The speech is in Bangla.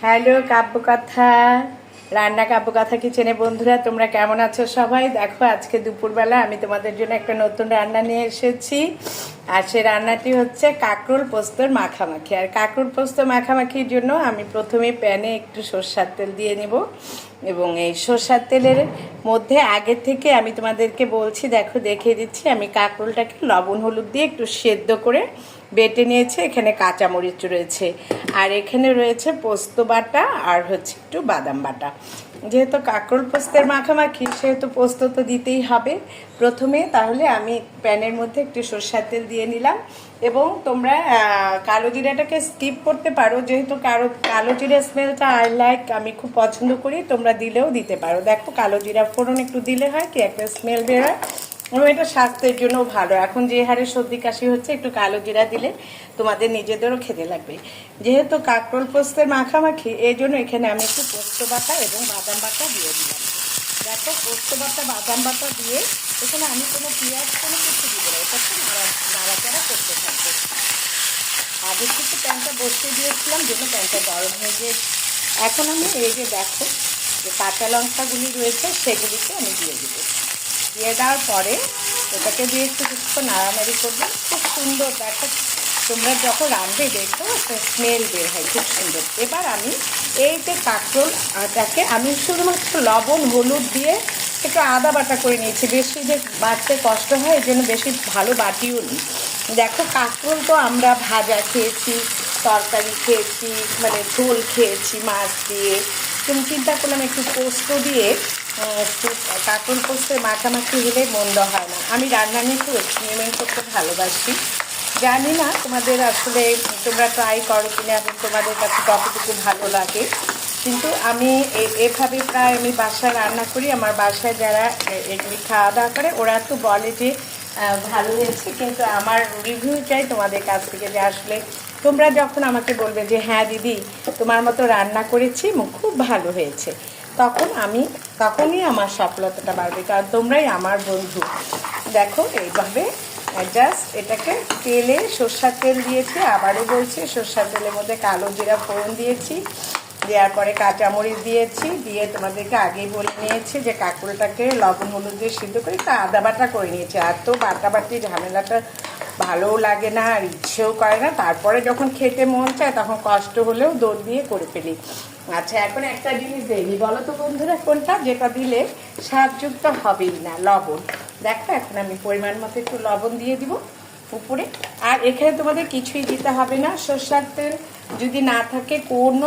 হ্যালো কাব্যকথা, রান্না কাব্যকথা কিচেনে বন্ধুরা, তোমরা কেমন আছো সবাই? দেখো আজকে দুপুরবেলা আমি তোমাদের জন্য একটা নতুন রান্না নিয়ে এসেছি। আর সে রান্নাটি হচ্ছে কাঁকরোল পোস্তর মাখামাখি। আর কাঁকরোল পোস্ত মাখামাখির জন্য আমি প্রথমে প্যানে একটু সরষের তেল দিয়ে নেব, এবং এই সরষের তেলের মধ্যে আগে থেকে আমি তোমাদেরকে বলছি, দেখো দেখিয়ে দিচ্ছি, আমি কাঁকরোলটাকে লবণ হলুদ দিয়ে একটু সেদ্ধ করে বেটে নিয়েছে। এখানে কাঁচামরিচ রয়েছে, আর এখানে রয়েছে পোস্ত বাটা, আর হচ্ছে একটু বাদাম বাটা। যেহেতু কাঁকরোল পোস্তের মাখামাখি, সেহেতু পোস্ত তো দিতেই হবে প্রথমে। তাহলে আমি প্যানের মধ্যে একটু সরষের তেল দিয়ে নিলাম, এবং তোমরা কালো জিরাটাকে স্কিপ করতে পারো, যেহেতু কালো জিরা স্মেলটা আই লাইক, আমি খুব পছন্দ করি, তোমরা দিলেও দিতে পারো। দেখো কালো জিরা ফোড়ন একটু দিলে হয় কি একটা স্মেল বেরোয়, এবং এটা স্বাস্থ্যের জন্য ভালো। এখন যে হারে সর্দি কাশি হচ্ছে, একটু কালো জিরা দিলে তোমাদের নিজেদেরও খেতে লাগবে। যেহেতু কাঁকরোল পোস্তের মাখামাখি, এই জন্য এখানে আমি একটু পোস্ত বাটা এবং বাদাম বাটা দিয়ে দিলাম। দেখো পোস্ত বাটা বাদাম বাটা দিয়ে এখানে আমি কোনো পেঁয়াজ কোনো কিছু দিব না, এটাকে নাড়াচাড়া করতে থাকবো। আগে থেকে প্যানটা বসিয়ে দিয়েছিলাম, যেন প্যানটা গরম হয়ে গিয়েছে। এখন আমি এই যে দেখো যে কাঁচা লঙ্কাগুলি রয়েছে, সেগুলিকে আমি দিয়ে দিব। দিয়ে দেওয়ার পরে এটাকে দিয়ে একটু কিছুক্ষণ নাড়ানাড়ি করবে। খুব সুন্দর দেখো, তোমরা যখন রাঁধবে দেখো একটা স্মেল বের হয়, খুব সুন্দর। এবার আমি এই যে কাঁকরোলটাকে আমি শুধুমাত্র লবণ হলুদ দিয়ে একটু আদা বাটা করে নিয়েছি। বেশি যে বাটতে কষ্ট হয়, এই জন্য বেশি ভালো বাটিও নিই। দেখো কাঁকরোল তো আমরা ভাজা খেয়েছি, তরকারি খেয়েছি, মানে ঝোল খেয়েছি মাছ দিয়ে। তুমি চিন্তা করলাম একটু পোস্ত দিয়ে কাঁকরোল পোস্তের মাখামাখি হলে মন্দ হয় না। আমি রান্না নিয়ে খুব এক্সপেরিমেন্ট করতে ভালোবাসি। জানি না তোমাদের আসলে তোমরা ট্রাই করো কিনা এবং তোমাদের কাছে কতটুকু ভালো লাগে, কিন্তু আমি এভাবে প্রায় আমি বাসায় রান্না করি। আমার বাসায় যারা এগুলি খাওয়া দাওয়া করে, ওরা তো বলে যে ভালো হয়েছে, কিন্তু আমার রিভিউ চাই তোমাদের কাছ থেকে, যে আসলে তোমরা যখন আমাকে বলবে যে হ্যাঁ দিদি তোমার মতো রান্না করেছি, খুব ভালো হয়েছে, তখনই আমার সফলতাটা বাড়বে, কারণ তোমরাই আমার বন্ধু। দেখো এইভাবে জাস্ট এটাকে তেলে সরষের তেল দিয়েছি, আবারও বলছি সরষের তেলের মধ্যে কালো জিরা ফোড়ন দিয়েছি, দেওয়ার পরে কাঁচামরিচ দিয়েছি, দিয়ে তোমাদেরকে আগেই বলে নিয়েছি যে কাঁকরোলটাকে লবণ হলুদ দিয়ে সিদ্ধ করে একটু আদা বাটা করে নিয়েছি। আর তো বাটাবাটি ঝামেলাটা ভালোও লাগে না, আর ইচ্ছেও করে না। তারপরে যখন খেতে মন চায়, তখন কষ্ট হলেও দৌড় দিয়ে করে ফেলি। আচ্ছা, এখন একটা জিনিস দেয়নি, বলো তো বন্ধুরা কোনটা, যেটা দিলে স্বাদযুক্ত হবেই না? লবণ। দেখো এখন আমি পরিমাণ মতো একটু লবণ দিয়ে দিব উপরে। আর এখানে তোমাদের কিছুই দিতে হবে না। সরষের তেল যদি না থাকে, কোনো